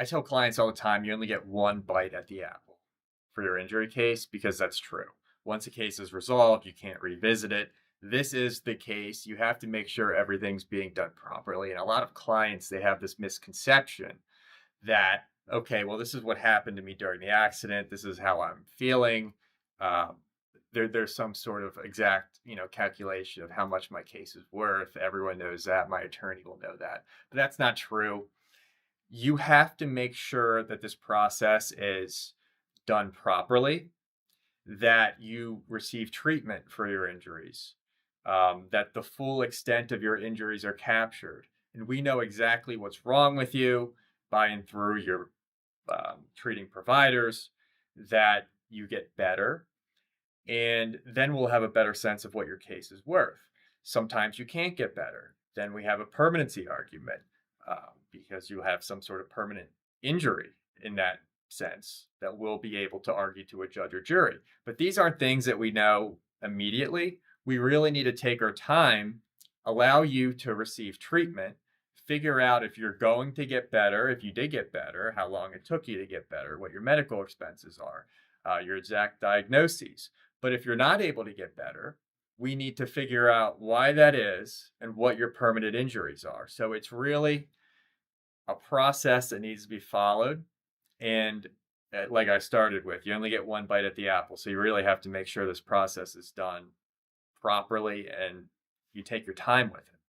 I tell clients all the time, you only get one bite at the apple for your injury case because that's true. Once a case is resolved, you can't revisit it. This is the case. You have to make sure everything's being done properly. And a lot of clients, they have this misconception that, okay, well, this is what happened to me during the accident. This is how I'm feeling. Um, there's some sort of exact, calculation of how much my case is worth. Everyone knows that. My attorney will know that. But that's not true. You have to make sure that this process is done properly, that you receive treatment for your injuries, that the full extent of your injuries are captured. And we know exactly what's wrong with you by and through your treating providers, that you get better. And then we'll have a better sense of what your case is worth. Sometimes you can't get better. Then we have a permanency argument because you have some sort of permanent injury in that sense that we'll be able to argue to a judge or jury. But these aren't things that we know immediately. We really need to take our time, allow you to receive treatment, figure out if you're going to get better, if you did get better, how long it took you to get better, what your medical expenses are, your exact diagnoses. But if you're not able to get better, we need to figure out why that is and what your permanent injuries are. So it's really a process that needs to be followed. And like I started with, you only get one bite at the apple. So you really have to make sure this process is done properly and you take your time with it.